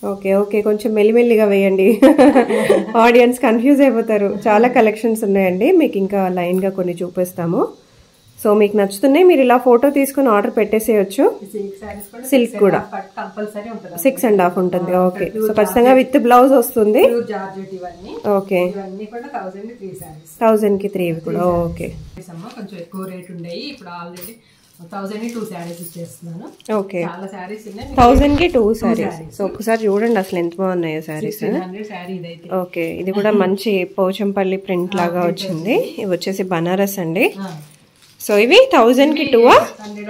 Okay okay, కొంచెం మెల్లిమెల్లిగా వేయండి, ఆడియన్స్ కన్ఫ్యూజ్ అయిపోతారు. చాలా కలెక్షన్స్ ఉన్నాయండి, మీకు ఇంకా లైన్గా కొన్ని చూపిస్తాము. సో మీకు నచ్చుతున్నాయి, మీరు ఇలా ఫోటో తీసుకుని ఆర్డర్ పెట్టేసేయచ్చు. సిల్క్ కూడా 6.5 ఉంటుంది. ఓకే, సో ఖచ్చితంగా విత్ బ్లౌజ్ వస్తుంది. ఓకే, 1000 కి 3 కూడా. ఓకే, కొంచెం ఎక్కువ రేట్ ఉండేవి, ఇప్పుడు ఆల్రెడీ 1000 కి 2 శారీస్ ఇచ్చేస్తున్నాను. ఓకే, చాలా శారీస్ ఉన్నాయి, 1000 కి 2 శారీస్. సో ఒకసారి చూడండి అసలు ఎంత బాగున్నాయో శారీస్. ఓకే, ఇది కూడా మంచి పోచంపల్లి ప్రింట్ లాగా వచ్చింది. ఇవి వచ్చేసి బనారస్ అండి. సో ఇవి 1000 కి 2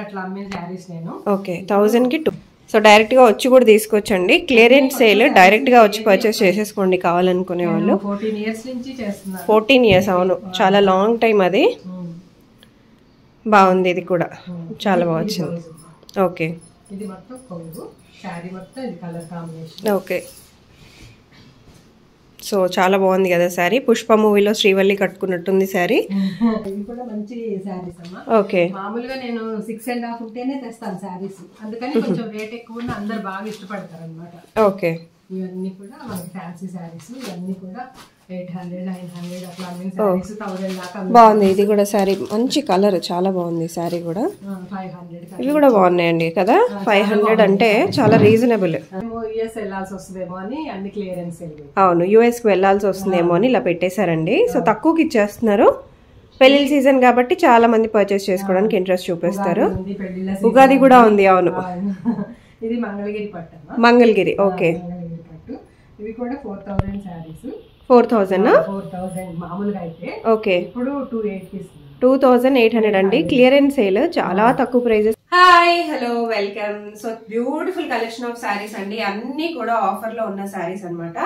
అట్లా అమ్మే శారీస్ నేను. ఓకే, 1000 కి 2. సో డైరెక్ట్ గా వచ్చి కూడా తీసుకోవచ్చండి. క్లియరెన్స్ సేల్, డైరెక్ట్ గా వచ్చి పర్చేస్ చేసేసుకోండి కావాలనుకునే వాళ్ళు. 14 ఇయర్స్ నుంచి చేస్తున్నారు. 14 ఇయర్స్, అవును, చాలా లాంగ్ టైం అది. బాగుంది, ఇది కూడా చాలా బాగా వచ్చింది. ఓకే, ఇది మొత్తం కొంగు, శారీ మొత్తం ఇది కలర్ కాంబినేషన్. ఓకే, సో చాలా బాగుంది కదా శారీ. పుష్ప మూవీలో శ్రీవల్లి కట్టుకున్నట్టుంది శారీ. ఇది కూడా మంచి శారీస్ అమ్మా. ఓకే, మామూలుగా నేను 6.5 ఉంటేనే తెస్తాను శారీస్, అందుకని కొంచెం రేట్ ఎక్కువ ఉన్న అందరు బాగా ఇష్టపడతారు అనమాట. ఓకే, ఇవన్నీ కూడా మనకి ఫ్యాన్సీ శారీస్, ఇవన్నీ కూడా 800, 900 అట్లా అమ్మిన శారీస్ 1000 దాకా. బాగుంది, ఇది కూడా శారీ మంచి కలర్, చాలా బాగుంది శారీ కూడా. 500 ఇవి కూడా బాగున్నాయండి కదా. 500 అంటే చాలా రీజనబుల్. యూఎస్ వెళ్ళాల్సి వస్తుందేమో అని అన్ని క్లియరెన్స్. అవును, యూఎస్ కి వెళ్లాల్సి వస్తుందేమో అని ఇలా పెట్టేశారండి. సో తక్కువకి ఇచ్చేస్తున్నారు. పెళ్లి సీజన్ కాబట్టి చాలా మంది పర్చేస్ చేసుకోవడానికి ఇంట్రెస్ట్ చూపిస్తారు. ఉగాది కూడా ఉంది. అవును, ఇది మంగళగిరి పట్టు. మంగళగిరి. ఓకే, పట్టు. ఇవి కూడా 4000 శారీస్. 4000 మామూలుగా అయితే. ఓకే, ఇప్పుడు 2800 2800 అండి. క్లియరెన్స్ సేల్, చాలా తక్కువ prices. Hi, hello, welcome. So beautiful collection of saris అండి. అన్ని కూడా ఆఫర్ లో ఉన్న శారీస్ అనమాట.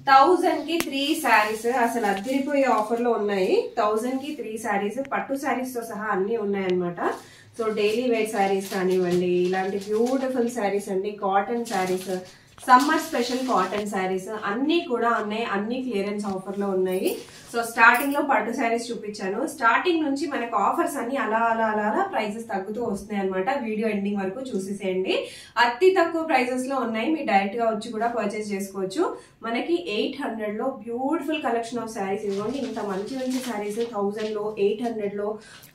1000 కి 3 శారీస్, అసలు అదిరిపోయే ఆఫర్ లో ఉన్నాయి. 1000 కి 3 శారీస్, పట్టు శారీస్ తో సహా అన్ని ఉన్నాయన్నమాట. సో డైలీ వేర్ శారీస్ కానివ్వండి, ఇలాంటి బ్యూటిఫుల్ శారీస్ అండి, cotton saris, summer special cotton saris అన్ని కూడా ఉన్నాయి. అన్ని క్లియరెన్స్ ఆఫర్ లో ఉన్నాయి. సో స్టార్టింగ్ లో పట్టు శారీస్ చూపించాను. స్టార్టింగ్ నుంచి మనకు ఆఫర్స్ అన్ని అలా అలా అలా అలా ప్రైజెస్ తగ్గుతూ వస్తున్నాయి అనమాట. వీడియో ఎండింగ్ వరకు చూసేసేయండి. అతి తక్కువ ప్రైజెస్ లో ఉన్నాయి, మీరు డైరెక్ట్ గా వచ్చి కూడా పర్చేస్ చేసుకోవచ్చు. మనకి 800 లో బ్యూటిఫుల్ కలెక్షన్ ఆఫ్ శారీస్ ఇవ్వండి. ఇంత మంచి మంచి శారీస్ 1000 లో, 800 లో,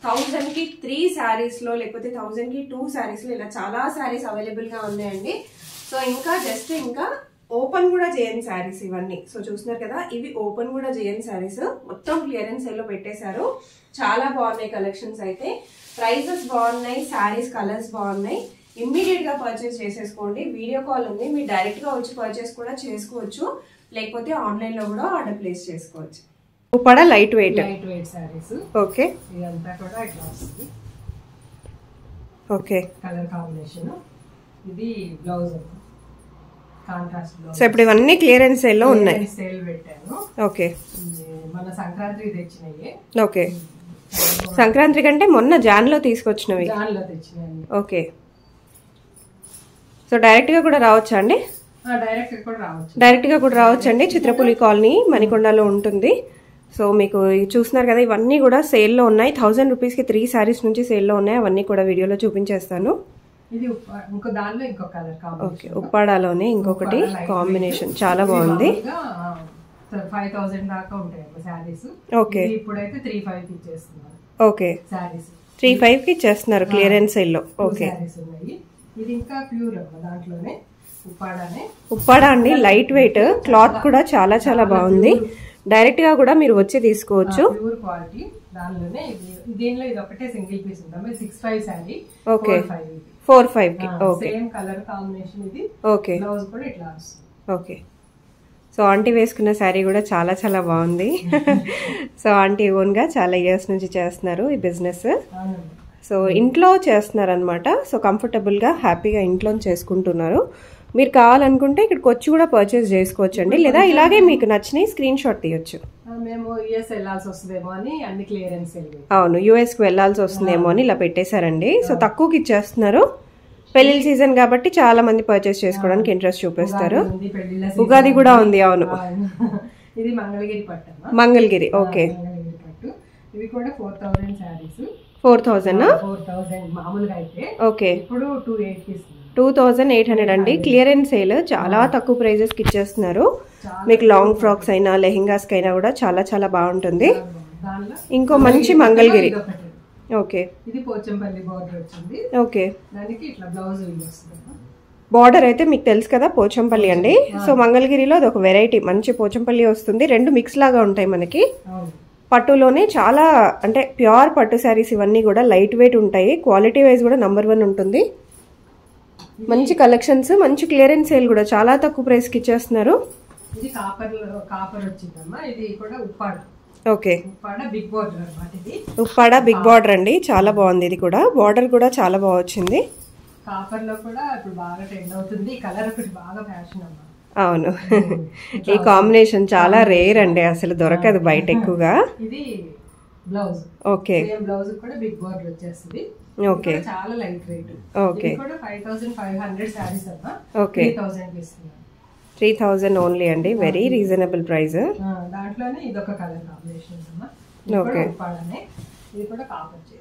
1000 కి 3 శారీస్ లో, లేకపోతే 1000 కి 2 శారీస్ లో ఇలా చాలా శారీస్ అవైలబుల్ గా ఉన్నాయండి. సో ఇంకా జస్ట్ ఇంకా ఓపెన్ కూడా చేయని శారీస్ ఇవన్నీ. సో చూస్తున్నారు కదా, ఇవి ఓపెన్ కూడా చేయని శారీస్, మొత్తం క్లియరెన్స్ సేల్ లో పెట్టేశారు. చాలా బాగున్నాయి కలెక్షన్స్ అయితే, ప్రైజెస్ బాగున్నాయి, శారీస్ కలర్స్ బాగున్నాయి. ఇమ్మీడియట్ గా పర్చేస్ చేసేసుకోండి. వీడియో కాల్ ఉంది, మీరు డైరెక్ట్ గా వచ్చి పర్చేస్ కూడా చేసుకోవచ్చు, లేకపోతే ఆన్లైన్ లో కూడా ఆర్డర్ ప్లేస్ చేసుకోవచ్చు. Uppada light weight saris. Okay, ఇదంతా కూడా ఇట్లా వస్తుంది. Okay, colour combination. ఇది బ్లౌజ్ కాంట్రాస్ట్ బ్లౌజ్. సో ఇప్పుడు ఇవన్నీ క్లియరెన్స్ సేల్ లో ఉన్నాయి. సేల్ పెట్టాను. ఓకే, మన సంక్రాంతికి తెచ్చినవి. ఓకే, సంక్రాంతి కంటే మొన్న జాన్ లో తీసుకొచ్చినవి. జాన్ లో తెచ్చినవి. ఓకే, సో డైరెక్ట్ గా కూడా రావచ్చా అండి? డైరెక్ట్ గా కూడా రావచ్చండి. చిత్రపులి కాలనీ మణికొండలో ఉంటుంది. సో మీకు చూస్తున్నారు కదా, ఇవన్నీ కూడా సేల్ లో ఉన్నాయి. 1000 రూపీస్ కి 3 శారీస్ నుంచి సేల్ లో ఉన్నాయి. అవన్నీ కూడా వీడియోలో చూపించేస్తాను. ఇది ఇంకో దానిలో ఇంకో కలర్ కాంబినేషన్. ఓకే, ఉప్పాడాలోనే ఇంకొకటి కాంబినేషన్ చాలా బాగుంది. 5000 దాకా ఉంటాయి శారీస్. ఓకే, ఇప్పుడైతే 35 కి ఇచ్చేస్తున్నారు. ఓకే, శారీస్ 35 కి ఇచ్చేస్తున్నారు క్లియరెన్స్ సేల్ లో. ఓకే, ఇది ఇంకా ప్యూర్ దాంట్లోనే ఉప్పాడ అండి. లైట్ వెయిట్ క్లాత్ కూడా చాలా చాలా బాగుంది. డైరెక్ట్ గా కూడా మీరు వచ్చి తీసుకోవచ్చు. ప్యూర్ క్వాలిటీ దానిలోనే. దీనిలో ఇది ఒకటే సింగిల్ పీస్ ఉంటుంది. 65 శారీ. ఓకే, 45 కి. ఓకే, సేమ్ కలర్ కాంబినేషన్ ఇది. ఓకే, బ్లౌజ్ కూడా ఇట్లా వస్తుంది. ఓకే, సో ఆంటీ వేసుకున్న శారీ కూడా చాలా చాలా బాగుంది. సో ఆంటీ ఓన్ గా చాలా ఇయర్స్ నుంచి చేస్తున్నారు ఈ బిజినెస్. సో ఇంట్లో చేస్తున్నారు అనమాట. సో కంఫర్టబుల్ గా హ్యాపీగా ఇంట్లో చేసుకుంటున్నారు. మీరు కావాలనుకుంటే ఇక్కడికి వచ్చి కూడా పర్చేస్ చేసుకోవచ్చు అండి, లేదా ఇలాగే మీకు నచ్చినవి స్క్రీన్ షాట్ తీయొచ్చు. మేము యూఎస్ వెళ్ళాల్సి వస్తుందేమో అని అన్ని క్లియరెన్స్. అవును, యూఎస్ కి వెళ్లాల్సి వస్తుందేమో అని ఇలా పెట్టేశారండి. సో తక్కువకి ఇచ్చేస్తున్నారు. పెళ్లి సీజన్ కాబట్టి చాలా మంది పర్చేస్ చేసుకోవడానికి ఇంట్రెస్ట్ చూపిస్తారు. ఉగాది కూడా ఉంది. అవును, ఇది మంగళగిరి పట్టు. మంగళగిరి. ఓకే, పట్టు. ఇవి కూడా 4000 శారీస్. 4000 మామూలుగా అయితే. ఓకే, ఇప్పుడు 2800 ఇస్తున్నారు. 2800 అండి. క్లియరెన్స్ సేల్, చాలా తక్కువ ప్రైజెస్ కి ఇచ్చేస్తున్నారు. మీకు లాంగ్ ఫ్రాక్స్ అయినా లెహెంగాస్ కైనా కూడా చాలా చాలా బాగుంటుంది. ఇంకో మంచి మంగళగిరి. ఓకే, ఇది పోచంపల్లి బార్డర్ వచ్చింది. ఓకే, దానికి ఇట్లా బ్లౌజ్ వస్తుంది. బార్డర్ అయితే మీకు తెలుసు కదా పోచంపల్లి అండి. సో మంగళగిరిలో అది ఒక వెరైటీ, మంచి పోచంపల్లి వస్తుంది. రెండు మిక్స్ లాగా ఉంటాయి మనకి. పట్టులోనే చాలా అంటే ప్యూర్ పట్టు శారీస్ ఇవన్నీ కూడా లైట్ వెయిట్ ఉంటాయి. క్వాలిటీ వైజ్ కూడా నంబర్ 1 ఉంటుంది. మంచి కలెక్షన్స్, మంచి క్లియరెన్స్ సేల్ కూడా చాలా తక్కువ ప్రైస్ కి ఇచ్చేస్తున్నారు. ఇది కాపర్ వచ్చిందమ్మా. ఇది కూడా Uppada. Okay, Uppada big border అన్నమాట. ఇది ఉప్పాడ బిగ్ బార్డర్ అండి, చాలా బాగుంది. ఇది కూడా బార్డర్ కూడా చాలా బాగా వచ్చింది. కాపర్ లో కూడా ఇప్పుడు బాగా ట్రెండ్ అవుతుంది. కలర్ ఒకటి బాగా ఫ్యాషన్ అమ్మా. అవును, ఈ కాంబినేషన్ చాలా రేర్ అండి, అసలు దొరకదు బయట ఎక్కువగా. ఇది బ్లౌజ్. ఓకే, బ్లౌజ్ కూడా బిగ్ బార్డర్ వచ్చేస్తుంది. ఓకే, చాలా లైట్ వెయిట్. ఓకే, కూడా 5500 సారీస్ అమ్మా. ఓకే, 3000 ఇస్తున్నారు. 3000 ఓన్లీ అండి, వెరీ రీజనబుల్ ప్రైస్. దాంట్లోనే ఇదొక కలర్ కాంబినేషన్ అమ్మా. ఓకే, ఇది కూడా కాపర్ చే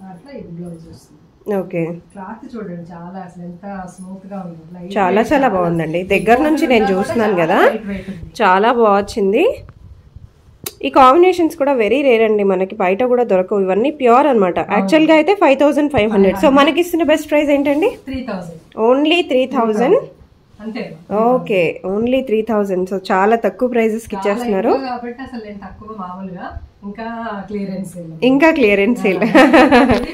దాంట్లో ఇది బ్లౌజ్ వస్తుంది. ఓకే, క్లాత్ చూడండి చాలా అసలు ఎంత స్మూత్ గా ఉంది. చాలా చాలా బాగుందండి. దగ్గర నుంచి నేను చూస్తున్నాను కదా, చాలా బాగుంది. ఈ కాంబినేషన్స్ కూడా వెరీ రేర్ అండి, మనకి బయట కూడా దొరకవు. ఇవన్నీ ప్యూర్ అనమాట. యాక్చువల్ గా అయితే 5500. సో మనకి ఇస్తున్న బెస్ట్ ప్రైస్ ఏంటండి? 3000 ఓన్లీ 3000. అంతే. Okay, only 3000. సో చాలా తక్కువ ప్రైజెస్ కి ఇచ్చేస్తున్నారు. కాబట్టి అసలు నేను తక్కువ మామూలుగా ఇంకా క్లియరెన్స్ సేల్.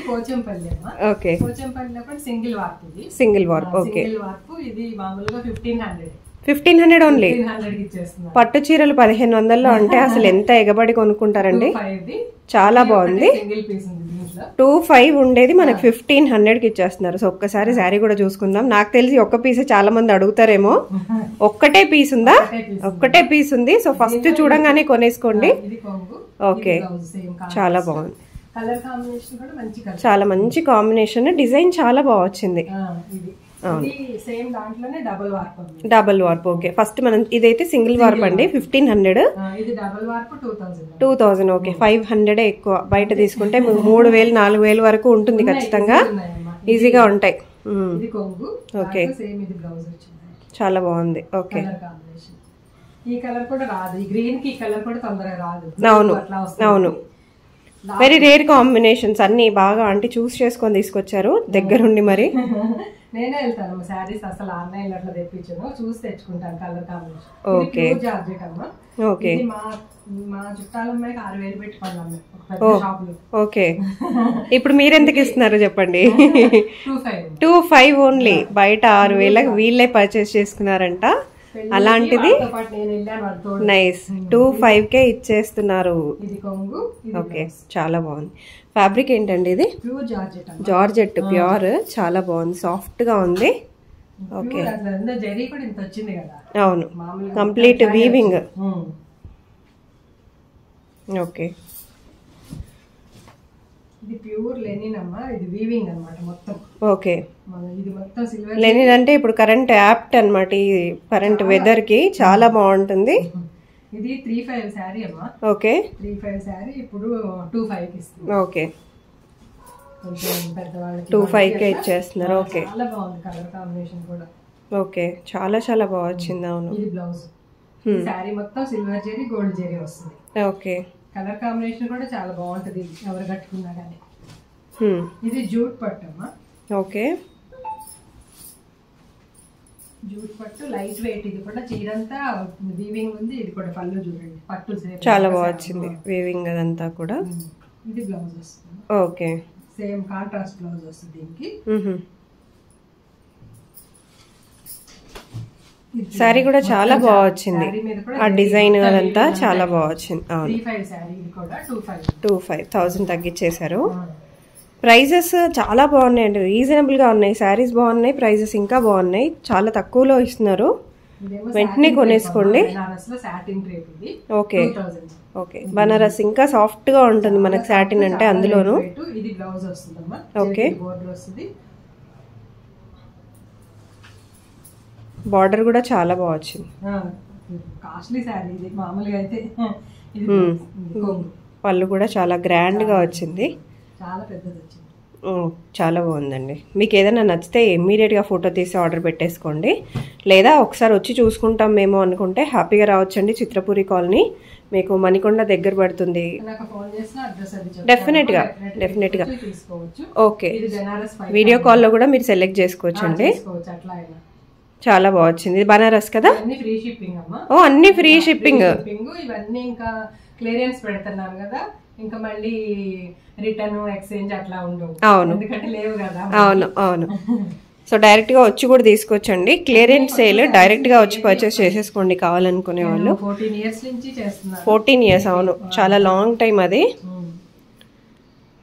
పోచంపల్లి అమ్మా. ఓకే, పోచంపల్లిలో కూడా సింగిల్ వార్ప్. ఇది single warp. Okay, single warp. ఇది మామూలుగా 1500 ఓన్లీ. 1500 ఇచ్చేస్తున్నారు. పట్టు చీరలు 1500లో అంటే అసలు ఎంత ఎగబడి కొనుక్కుంటారండి. చాలా బాగుంది. 25 ఉండేది మనకి 1500 కి ఇచ్చేస్తున్నారు. సో ఒక్కసారి శారీ కూడా చూసుకుందాం. నాకు తెలిసి ఒక్క పీస్ చాలా మంది అడుగుతారేమో. ఒక్కటే పీస్ ఉందా? ఒక్కటే పీస్ ఉంది. సో ఫస్ట్ చూడంగానే కొనేసుకోండి. ఓకే, చాలా బాగుంది. చాలా మంచి కాంబినేషన్. డిజైన్ చాలా బాగా వచ్చింది. Double warp. ఓకే, ఫస్ట్ మనం ఇదైతే సింగిల్ వార్ప్ అండి. 1500. 2000. ఓకే, 500 ఎక్కువ. బయట తీసుకుంటే 3000 4000 వరకు ఉంటుంది ఖచ్చితంగా. ఈజీగా ఉంటాయి. ఓకే, చాలా బాగుంది. ఓకే, ఈ కలర్ కూడా రాదు. ఈ గ్రీన్ కి కలర్ కూడా తొందరగా రాదు. అవును, అవును, వెరీ రేర్ కాంబినేషన్స్ అన్ని బాగా అంటే చూస్ చేసుకొని తీసుకొచ్చారు దగ్గరుండి. మరి నేనే వెళ్తాను శారీస్, అసలు ఆన్లైన్ లో అట్లా తెప్పించాను, చూసి తెచ్చుకుంటాను కలర్ కాంబినేషన్. ఓకే, జార్జెట్ అమ్మా. ఓకే, మా చుట్టాల అమ్మాయికి 6000 పెట్టి కొన్నాము. ఓకే, ఇప్పుడు మీరెందుకు ఇస్తున్నారు చెప్పండి? 25 ఓన్లీ. బయట 6000 వీళ్ళే పర్చేస్ చేసుకున్నారంట. అలాంటిది నైస్ 25K ఇచ్చేస్తున్నారు. ఓకే, చాలా బాగుంది. ఫ్యాబ్రిక్ ఏంటండి ఇది? Georgette pure. చాలా బాగుంది, సాఫ్ట్ గా ఉంది. ఓకే, అవును, కంప్లీట్ వీవింగ్. ఓకే, ఇది ప్యూర్ లెనిన్ అమ్మా. ఇది వీవింగ్ అన్నమాట మొత్తం. ఓకే, ఇది మొత్తం సిల్వర్ లెనిన్ అంటే ఇప్పుడు కరెంట్ యాప్ట్ అన్నమాట. ఈ కరెంట్ వెదర్ కి చాలా బాగుంటుంది. ఇది 35 శారీ అమ్మా. ఓకే, 35 శారీ ఇప్పుడు 25 కి ఇస్తుంది. ఓకే, కొంచెం పెద్దవాళ్ళకి 25K ఇచ్చేస్తున్నారు. ఓకే, చాలా బాగుంది కలర్ కాంబినేషన్ కూడా. ఓకే, చాలా చాలా బాగా వచ్చింది. అవును, ఇది బ్లౌజ్. శారీ మొత్తం సిల్వర్ జెరీ గోల్డ్ జెరీ వస్తుంది. ఓకే, కలర్ కాంబినేషన్ కూడా చాలా బాగుంటది ఎవరు కట్టుకున్నా కానీ. ఇది జూట్ పట్టు అమ్మా. ఓకే, జూట్ పట్టు లైట్ వెయిట్. ఇది కూడా చీరంతా వీవింగ్ ఉంది. ఇది కూడా పళ్ళు చూడండి, పట్టు చాలా బాగా వచ్చింది వీవింగ్ అదంతా కూడా. ఇది బ్లౌజ్ వస్తుంది. ఓకే, సేమ్ కాంట్రాస్ట్ బ్లౌజ్ వస్తుంది దీనికి. శారీ కూడా చాలా బాగా వచ్చింది. ఆ డిజైన్ అదంతా చాలా బాగా వచ్చింది. 25,000 తగ్గించేశారు. ప్రైజెస్ చాలా బాగున్నాయండి, రీజనబుల్ గా ఉన్నాయి. శారీస్ బాగున్నాయి, ప్రైజెస్ ఇంకా బాగున్నాయి. చాలా తక్కువలో ఇస్తున్నారు. వెంటనే కొనేసుకోండి. ఓకే, ఓకే, బనారస్ ఇంకా సాఫ్ట్ గా ఉంటుంది మనకు సాటిన్ అంటే. అందులోను ఓకే, బార్డర్ కూడా చాలా బాగా వచ్చింది. పళ్ళు కూడా చాలా గ్రాండ్ గా వచ్చింది. చాలా పెద్దది వచ్చింది. చాలా బాగుందండి. మీకు ఏదైనా నచ్చితే ఇమ్మీడియట్గా ఫోటో తీసి ఆర్డర్ పెట్టేసుకోండి. లేదా ఒకసారి వచ్చి చూసుకుంటాం మేము అనుకుంటే హ్యాపీగా రావచ్చండి. చిత్రపురి కాలనీ మీకు మణికొండ దగ్గర పడుతుంది. డెఫినెట్గా ఓకే. వీడియో కాల్లో కూడా మీరు సెలెక్ట్ చేసుకోవచ్చండి. చాలా బాగా వచ్చింది. బనారస్ కదా? ఓ అన్ని ఫ్రీ షిప్పింగ్. ఇవన్నీ ఇంకా క్లియరెన్స్ పెడుతున్నాం కదా, ఇంకా మళ్ళీ రిటర్న్ ఎక్స్చేంజ్ అట్లా ఉండవు. అవును, ఎందుకంటే లేవు కదా. అవును అవును. సో డైరెక్ట్ గా వచ్చి కూడా తీసుకోవచ్చండి. క్లియరెన్స్ సేల్ డైరెక్ట్ గా వచ్చి పర్చేస్ చేసేసుకోండి కావాలనుకునే వాళ్ళు. 14 years నుంచి చేస్తున్నారు. 14 years, అవును, చాలా లాంగ్ టైం అది.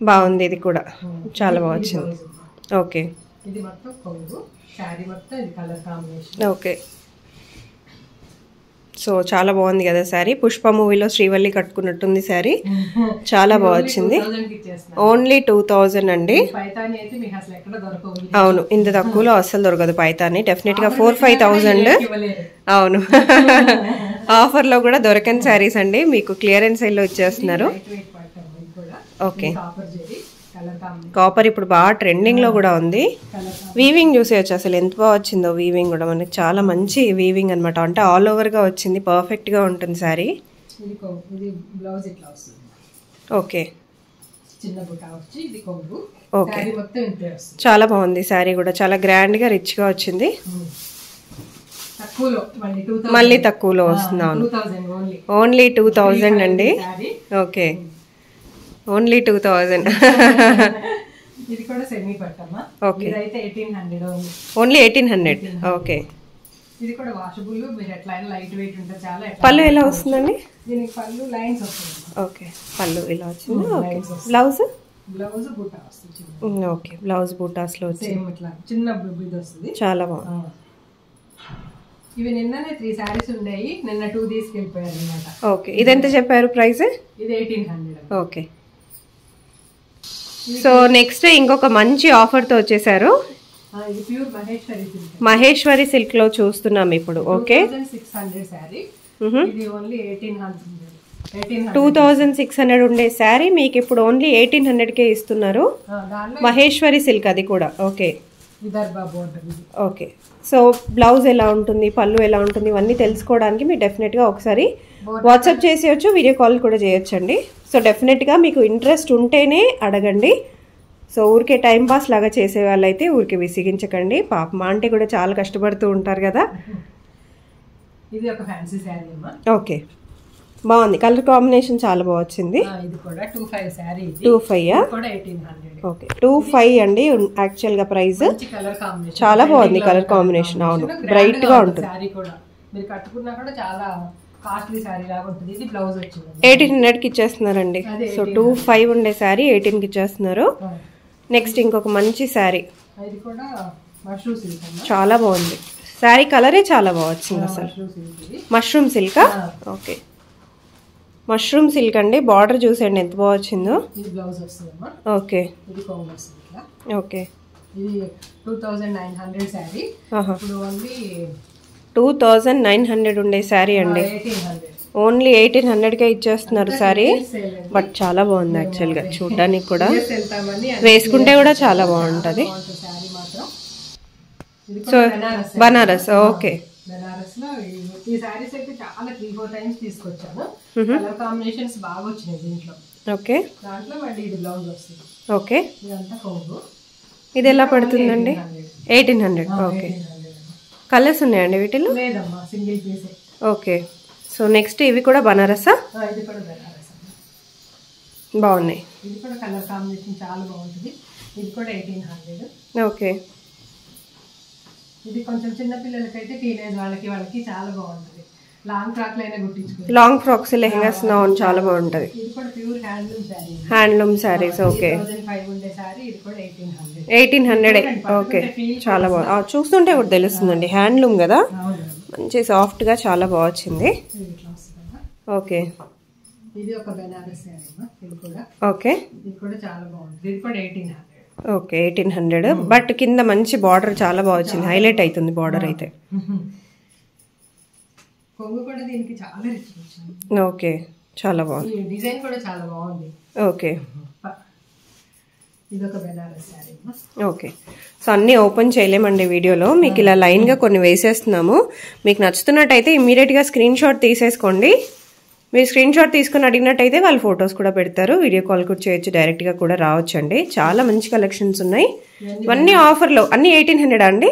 బాగుంది ఇది కూడా, చాలా బాగా వచ్చింది. ఓకే, ఇది మొత్తం కొంగు, శారీ మొత్తం ఇది కలర్ కాంబినేషన్. ఓకే. సో చాలా బాగుంది కదా శారీ. పుష్ప మూవీలో శ్రీవల్లి కట్టుకున్నట్టుంది శారీ. చాలా బాగా వచ్చింది. ఓన్లీ 2000 అండి. అవును, ఇంత తక్కువలో అస్సలు దొరకదు పైతాని. డెఫినెట్ గా 4-5,000. అవును, ఆఫర్ లో కూడా దొరకని శారీస్ అండి, మీకు క్లియరెన్స్ సేల్ లో ఇచ్చేస్తున్నారు. ఓకే, కాపర్ ఇప్పుడు బాగా ట్రెండింగ్ లో కూడా ఉంది. వీవింగ్ చూసేయచ్చు అసలు ఎంత బాగా వచ్చిందో. వీవింగ్ కూడా మనకి చాలా మంచి వీవింగ్ అనమాట. అంటే ఆల్ ఓవర్ గా వచ్చింది, పర్ఫెక్ట్ గా ఉంటుంది శారీ. ఓకే, ఓకే, చాలా బాగుంది శారీ కూడా. చాలా గ్రాండ్ గా రిచ్ గా వచ్చింది. మళ్ళీ తక్కువలో వస్తుంది. అవును, ఓన్లీ 2000 అండి. Okay, only 2000. ఇది కూడా సెమీ పట్టమ్మా. ఓకే, ఇదైతే 1800 ఓన్లీ 1800. ఓకే, ఇది కూడా వాషబుల్. మీరు ఎట్లయినా లైట్ వెయిట్ ఉంటుంది. చాలా. పళ్ళు ఎలా వస్తుందండి? దీనికి పళ్ళు లైన్స్ వస్తుంది. ఓకే, పళ్ళు ఇలా వచ్చింది. ఓకే, బ్లౌజ్ బూటా వస్తుంది. ఓకే, బ్లౌజ్ బూటాస్ లో సేమ్ ఇట్లా చిన్న ఇది వస్తుంది. చాలా బాగుంది. ఇవి నిన్ననే 3 సారీస్ ఉన్నాయి, నిన్న 2 తీసుకెళ్ళిపోయారు అనమాట. ఓకే, ఇది ఎంత చెప్పారు ప్రైస్? ఇది 1800. ఓకే, సో నెక్స్ట్ ఇంకొక మంచి ఆఫర్ తో వచ్చేసారు. ఇది pure Maheshwari silk. Maheshwari silk లో చూస్తున్నాం ఇప్పుడు. Okay, 2600 sorry. ఇది ఓన్లీ 1800. 2600 ఉండే శారీ మీకు ఇప్పుడు ఓన్లీ 1800కే ఇస్తున్నారు. మహేశ్వరి సిల్క్ అది కూడా. Okay, Vidarbha border. Okay, so blouse ఎలా ఉంటుంది, పళ్ళు ఎలా ఉంటుంది, ఇవన్నీ తెలుసుకోవడానికి మీరు డెఫినెట్గా ఒకసారి వాట్సాప్ చేసేయచ్చు, వీడియో కాల్ కూడా చేయొచ్చండి. సో డెఫినెట్గా మీకు ఇంట్రెస్ట్ ఉంటేనే అడగండి. సో ఊరికే టైం పాస్ లాగా చేసే వాళ్ళైతే ఊరికే విసిగించకండి. పాప మా అంటే కూడా చాలా కష్టపడుతూ ఉంటారు కదా. ఇది ఒక ఫ్యాన్సీ శారీ అమ్మా. ఓకే, బాగుంది. కలర్ కాంబినేషన్ చాలా బాగా వచ్చింది. ఇది కూడా 25 శారీ. 25 కూడా 1800. ఓకే, 25 అండి యాక్చువల్ గా ప్రైస్. చాలా బాగుంది కలర్ కాంబినేషన్. అవును, బ్రైట్ గా ఉంటుంది. శారీ కూడా మీరు కట్టుకున్నా కూడా చాలా కాస్ట్లీ శారీ లాగా ఉంటుంది. ఇది బ్లౌజ్ వచ్చింది. 1800కి ఇచ్చేస్తున్నారండి. సో 25 ఉండే శారీ 18కి ఇచ్చేస్తున్నారు. నెక్స్ట్ ఇంకొక మంచి శారీ. ఇది కూడా మష్రూమ్ సిల్క్. చాలా బాగుంది శారీ, కలరే చాలా బాగా వచ్చింది అసలు. మష్రూమ్ సిల్కా? ఓకే, మష్రూమ్ సిల్క్ అండి. బార్డర్ చూసేయండి ఎంత బాగా వచ్చిందో. ఇది బ్లౌజ్ వస్తుంది. ఓకే, ఇది కొంగు వస్తుంది. ఓకే, ఇది 2900 శారీ. ఇప్పుడు ఓన్లీ 2900 ఉండే శారీ అండి. 1800. ఓన్లీ 1800కే ఇచ్చేస్తున్నారు శారీ. బట్ చాలా బాగుంది యాక్చువల్గా చూడడానికి కూడా. వేసుకుంటే కూడా చాలా బాగుంటుంది. సో బనారస్. ఓకే, బనారస్ లో ఈ సారీస్ అయితే చాలా 3-4 టైమ్స్ తీసుకొచ్చాను. కలర్ కాంబినేషన్స్ బాగా వచ్చినాయి దీంట్లో. ఓకే, దాంట్లో మళ్ళీ ఇది బ్లౌజ్ వస్తుంది. ఓకే, ఇదంతా కొంగు. ఇది ఎలా పడుతుందండి? 1800. ఓకే, కలర్స్ ఉన్నాయండి వీటిలో? లేదమ్మా, single piece. Okay, so next ఇవి కూడా బనారసా? ఇది కూడా బనారస్. బాగున్నాయి. ఇది కూడా కలర్ కాంబినేషన్ చాలా బాగుంటుంది. ఇది కూడా 1800. ఓకే, ఇది కొంచెం చిన్న పిల్లలకైతే టీనేజ్ వాళ్ళకి చాలా బాగుంటుంది. లాంగ్ ఫ్రాక్ లైనా కుట్టించుకోవచ్చు. లాంగ్ ఫ్రాక్స్, లెహంగాస్ చాలా బాగుంటుంది. ఇది కూడా pure handloom sari. Handloom saris. Okay, 1500 ఉండే శారీ. ఇది కూడా 1800. 1800. ఓకే, చాలా బాగుంది. చూస్తుంటే కూడా తెలుస్తుందండి హ్యాండ్లూమ్ కదా. మంచి సాఫ్ట్ గా చాలా బాగా వచ్చింది. ఓకే, ఇది ఒక బెనారస్ శారీ. ఇది కూడా ఓకే, ఇది కూడా చాలా బాగుంటుంది. ఇది కూడా 1800. ఓకే, 1800. బట్ కింద మంచి బార్డర్ చాలా బాగా వచ్చింది, హైలైట్ అవుతుంది బార్డర్ అయితే. కొంగు కూడా దీనికి చాలా రిచ్ వచ్చింది. ఓకే, చాలా బాగుంది. డిజైన్ కూడా చాలా బాగుంది. ఓకే, ఇది ఒక బెనారస్ శారీ. ఓకే, సో అన్నీ ఓపెన్ చేయలేమండి వీడియోలో, మీకు ఇలా లైన్గా కొన్ని వేసేస్తున్నాము. మీకు నచ్చుతున్నట్టయితే ఇమీడియట్గా స్క్రీన్ షాట్ తీసేసుకోండి. మీరు స్క్రీన్ షాట్ తీసుకుని అడిగినట్టయితే వాళ్ళు ఫొటోస్ కూడా పెడతారు, వీడియో కాల్ కూడా చేయొచ్చు, డైరెక్ట్గా కూడా రావచ్చు అండి. చాలా మంచి కలెక్షన్స్ ఉన్నాయి. ఇవన్నీ ఆఫర్లో అన్ని 1800 అండి?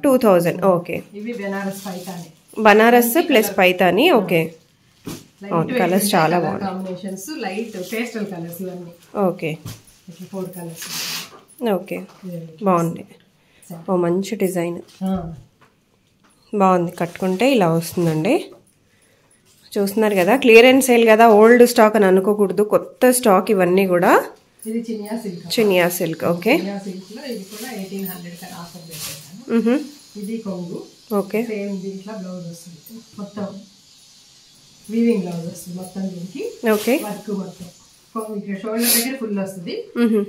2000. Okay, Banaras plus Paithani. Okay, colours చాలా బాగున్నాయి. ఓకే ఓకే, బాగుంది. ఓ మంచి డిజైన్ బాగుంది, కట్టుకుంటే ఇలా వస్తుందండి. చూస్తున్నారు కదా, క్లియరెన్స్ సేల్ కదా, ఓల్డ్ స్టాక్ అని అనుకోకూడదు, కొత్త స్టాక్ ఇవన్నీ కూడా. Chiniya silk. Okay, okay, okay, shoulder దగ్గర ఫుల్ వస్తుంది,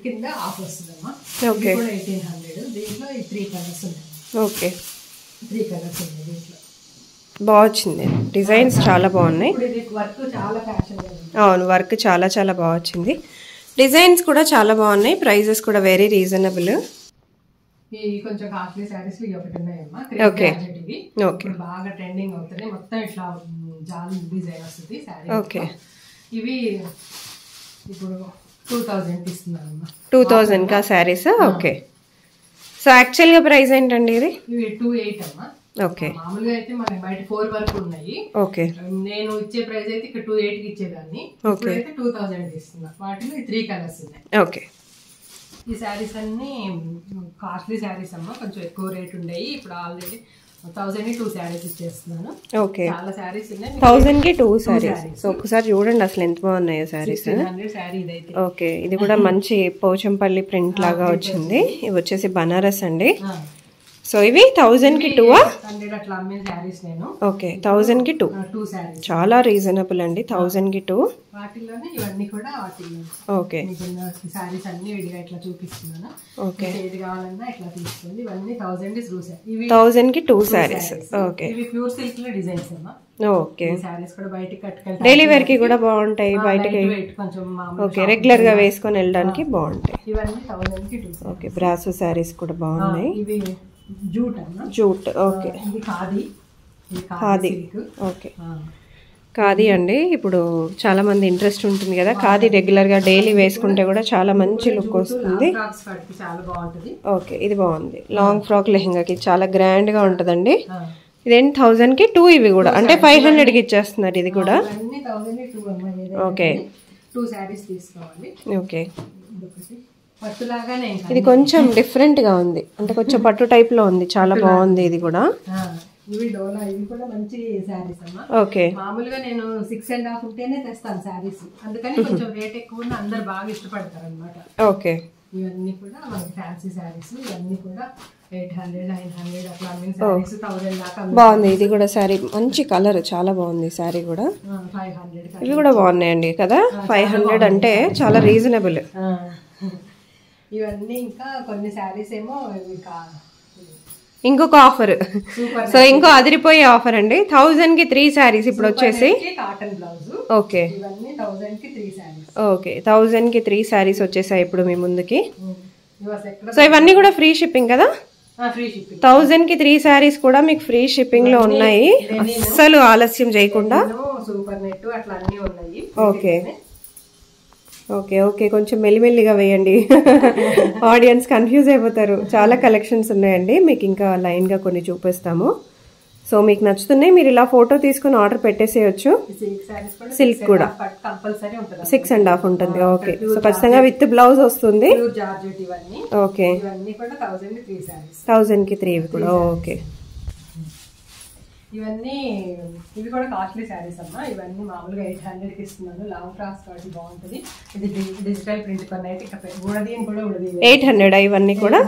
కింద హాఫ్ వస్తుంది అమ్మా. ఓకే, 1800. దీంట్లో 3 కలర్స్ ఉన్నాయి. ఓకే, 3 కలర్స్ ఉన్నాయి దీంట్లో. బాగా వచ్చింది, డిజైన్స్ చాలా బాగున్నాయి. అవును, వర్క్ చాలా చాలా బాగా వచ్చింది, డిజైన్స్ కూడా చాలా బాగున్నాయి, ప్రైజెస్ కూడా వెరీ రీజనబుల్. కొంచెం కాస్ట్లీ శారీస్ ఒకటి ఉన్నాయమ్మా. ఓకే, బాగా ట్రెండింగ్ అవుతుంది, మొత్తం ఇట్లా జాలి డిజైన్ వస్తుంది శారీ. ఓకే, ఇవి ఇప్పుడు 2000 ఇస్తున్నారమ్మా. 2000 కా శారీస్? ఓకే, సో యాక్చువల్ గా ప్రైస్ ఏంటండి ఇది? 28 అమ్మా. ఓకే, మామూలుగా అయితే మన బయట 4 వరకు ఉన్నాయి. ఓకే, నేను ఇచ్చే ప్రైస్ అయితే ఇక్కడ 28 కి ఇచ్చేదాన్ని, ఇప్పుడైతే 2000 ఇస్తున్నా. వాటిలో 3 కలర్స్ ఉన్నాయి. ఓకే, ఈ శారీస్ అన్ని కాస్ట్లీ శారీస్ అమ్మా, కొంచెం ఎక్కువ రేట్ ఉండేవి. ఇప్పుడు ఆల్రెడీ 1000 కి 2 శారీస్ ఇచ్చేస్తున్నాను. ఓకే, చాలా శారీస్ ఉన్నాయి. 1000 కి 2 శారీస్. సో ఒకసారి చూడండి అసలు ఎంత బాగున్నాయో శారీస్. శారీ ఇదైతే. ఓకే, ఇది కూడా మంచి పోచంపల్లి ప్రింట్ లాగా వచ్చింది. ఇవి వచ్చేసి బనారస్ అండి. సో ఇవి 1000 కి 2 అట్లా అమ్మిన శారీస్ నేను. ఓకే, 1000 కి 2 శారీస్ చాలా రీజనబుల్ అండి. 1000 కి 2. వాటిల్లోనే ఇవన్నీ కూడా వాటిల్లో. ఓకే, శారీస్ అన్ని విడిగా ఇట్లా చూపిస్తున్నాను. ఓకే, ఏది కావాలన్నా ఇట్లా తీసుకోండి. ఇవన్నీ 1000 కి 2 శారీస్. 1000 కి 2 శారీస్. ఓకే, ఇవి ప్యూర్ సిల్క్ లో డిజైన్స్ అమ్మా. ఓకే, శారీస్ కూడా బయటికి కట్టుకెళ్తారు, డైలీ వేర్ కి కూడా బాగుంటాయి, బయటకి. కొంచెం ఓకే, రెగ్యులర్ గా వేసుకొని వెళ్ళడానికి బాగుంటాయి. ఇవన్నీ 1000 కి 2. ఓకే, బ్రాసో శారీస్ కూడా బాగున్నాయి. ఇవి జూట్ అన్న. జూట్. ఓకే, ఇది ఖాదీ. ఖాదీ. ఓకే, ఖాదీ అండి. ఇప్పుడు చాలా మంది ఇంట్రెస్ట్ ఉంటుంది కదా ఖాదీ, రెగ్యులర్ గా డైలీ వేసుకుంటే కూడా చాలా మంచి లుక్ వస్తుంది. చాలా బాగుంటది. ఓకే, ఇది బాగుంది, లాంగ్ ఫ్రాక్ లెహంగాకి చాలా గ్రాండ్ గా ఉంటదండి. ఇదేంటి 1000 కి 2. ఇవి కూడా అంటే 500 కి ఇచ్చేస్తున్నారు ఇది కూడా. ఓకే, 2 శారీస్ తీసుకోవాలి. ఓకే, ఇది కొంచెం డిఫరెంట్ గా ఉంది, అంటే కొంచెం పట్టు టైప్ లో ఉంది, చాలా బాగుంది ఇది కూడా. ఇవి డోలా, ఇవి కూడా మంచి శారీస్ అమ్మా. ఓకే, మామూలుగా నేను 6.5 ఉంటేనే తెస్తాను శారీస్, అందుకని కొంచెం రేట్ ఎక్కువ ఉన్న అందరు బాగా ఇష్టపడతారు అనమాట. ఓకే, ఇవన్నీ కూడా మనకి ఫ్యాన్సీ శారీస్. ఇవన్నీ కూడా 800, 900 అట్లా అమ్మిన శారీస్ 1000 దాకా. బాగుంది ఇది కూడా శారీ, మంచి కలర్, చాలా బాగుంది శారీ కూడా. 500. ఇవి కూడా బాగున్నాయండి కదా, 500 అంటే చాలా రీజనబుల్. ఇవన్నీ ఇంకా కొన్ని శారీస్ ఏమో ఇంకొక ఆఫర్, సో ఇంకో అదిరిపోయే ఆఫర్ అండి. 1000 కి 3 శారీస్ ఇప్పుడు వచ్చేసి. Cotton blouse. ఓకే, ఇవన్నీ 1000 కి 3 శారీస్. ఓకే, 1000 కి 3 శారీస్ వచ్చేసాయి ఇప్పుడు మీ ముందుకి. సో ఇవన్నీ కూడా ఫ్రీ షిప్పింగ్ కదా? 1000 కి 3 శారీస్ కూడా మీకు ఫ్రీ షిప్పింగ్ లో ఉన్నాయి. అస్సలు ఆలస్యం చేయకుండా. సూపర్ నెట్ అట్లా అన్ని ఉన్నాయి. ఓకే, ఓకే, ఓకే, కొంచెం మెల్లిమెల్లిగా వేయండి, ఆడియన్స్ కన్ఫ్యూజ్ అయిపోతారు. చాలా కలెక్షన్స్ ఉన్నాయండి, మీకు ఇంకా లైన్గా కొన్ని చూపిస్తాము. సో మీకు నచ్చుతున్నాయి, మీరు ఇలా ఫోటో తీసుకుని ఆర్డర్ పెట్టేసేయచ్చు. సిల్క్ కూడా 6.5 ఉంటుంది. ఓకే, సో ఖచ్చితంగా విత్ బ్లౌజ్ వస్తుంది. ఓకే, 1000 కి 3 ఇవి కూడా. ఓకే, ఇవన్నీ ఇవి కూడా కాస్ట్లీ శారీస్ అమ్మా. ఇవన్నీ మామూలుగా 800 కి ఇస్తున్నాను. లాంగ్ ఫ్రాక్స్ కాబట్టి బాగుంటుంది. ఇది డిజిటల్ ప్రింట్ కొన్ని అయితే కూడా 800 ఇవన్నీ కూడా.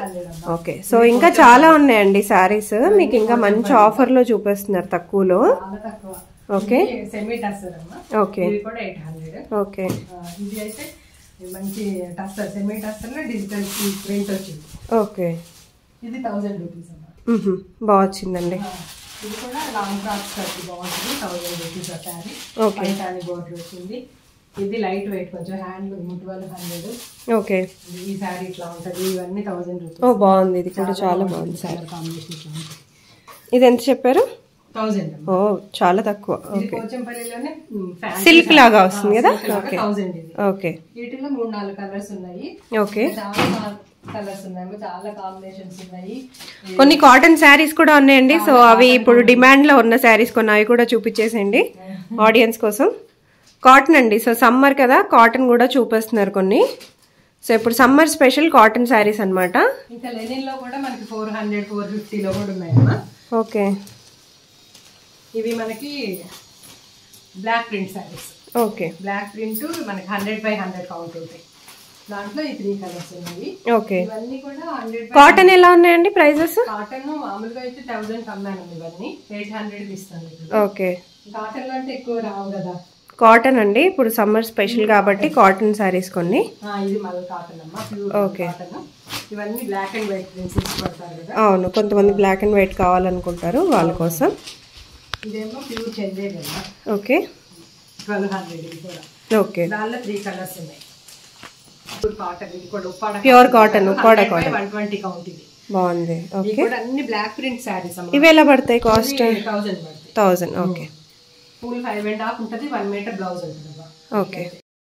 ఓకే, సో ఇంకా చాలా ఉన్నాయండి శారీస్, మీకు ఇంకా మంచి ఆఫర్ లో చూపిస్తున్నారు తక్కువలో. ఓకే, సెమీ టస్సర్ అమ్మా. ఓకే, ఇది కూడా 800. ఓకే, ఇది అయితే మంచి టస్సర్, సెమీ టస్సర్ లో డిజిటల్ ప్రింట్ వచ్చింది. ఓకే, ఇది 1000 రూపీస్ అమ్మా. బాగా వచ్చిందండి. ఇది కూడా లాంగ్ ఫ్రాక్స్ కట్టి బాగుంటుంది. 1000 రూపీస్ శారీ. ఓకే, బోర్డర్ వచ్చింది. ఇది లైట్ వెయిట్ కొంచెం హ్యాండ్ 1200. ఓకే, ఈ శారీ ఇట్లా ఉంటుంది. ఇవన్నీ 1000 రూపీస్. ఓ బాగుంది, ఇది కూడా చాలా బాగుంది సారీ. కాంబినేషన్ ఇట్లా ఉంటుంది. ఇది ఎంత చెప్పారు? 1000. ఓ చాలా తక్కువ. ఇది పోచంపల్లిలోనే సిల్క్ లాగా వస్తుంది కదా. ఓకే 1000 ఇది. ఓకే, వీటిలో 3-4 కలర్స్ ఉన్నాయి. ఓకే, చాలా కలర్స్ ఉన్నాయి, చాలా కాంబినేషన్స్ ఉన్నాయి. కొన్ని కాటన్ శారీస్ కూడా ఉన్నాయండి. సో అవి ఇప్పుడు డిమాండ్ లో ఉన్న శారీస్ కొన్ని, అవి కూడా చూపించేసేయండి ఆడియన్స్ కోసం. కాటన్ అండి, సో సమ్మర్ కదా, కాటన్ కూడా చూపిస్తున్నారు కొన్ని. సో ఇప్పుడు సమ్మర్ స్పెషల్ కాటన్ శారీస్ అన్నమాట. ఇంకా లెనిన్ లో కూడా మనకి 400, 450 లో కూడా ఉన్నాయమ్మా. ఓకే, ఇవి మనకి block print saris. Okay, block print మనకి 100/100 కౌంట్ ఉంటాయి. దాంట్లో ఈ 3 కలర్స్ ఉన్నాయి. ఓకే, ఇవన్నీ కూడా 100. కాటన్ ఎలా ఉన్నాయండి ప్రైజెస్? కాటన్ మామూలుగా అయితే 1000 కమ్మాను, ఇవన్నీ 800 ఇస్తాను. ఓకే, కాటన్ లో అంటే ఎక్కువ రావు కదా. కాటన్ అండి, ఇప్పుడు సమ్మర్ స్పెషల్ కాబట్టి కాటన్ శారీస్ కొన్ని. ఇది మళ్ళీ కాటన్ అమ్మా, ప్యూర్ కాటన్. ఇవన్నీ బ్లాక్ అండ్ వైట్ ప్రింట్స్ ఇష్టపడతారు కదా. అవును, కొంతమంది బ్లాక్ అండ్ వైట్ కావాలనుకుంటారు, వాళ్ళ కోసం. ఇదేమో ప్యూర్ చందేరి అమ్మా. ఓకే, 1200 ఇది కూడా. ఓకే, దానిలో 3 కలర్స్ ఉన్నాయి. కాటన్ ఇది కూడా Uppada pure cotton, Uppada cotton 120 count. ఇది బాగుంది. ఓకే, కూడా అన్ని బ్లాక్ ప్రింట్ శారీస్ అమ్మా. ఇవి ఎలా పడతాయి కాస్ట్? 1000 పడుతుంది. 1000. ఓకే, ఫుల్ 5.5 ఉంటుంది. 1 మీటర్ బ్లౌజ్ ఉంటుంది. ఓకే,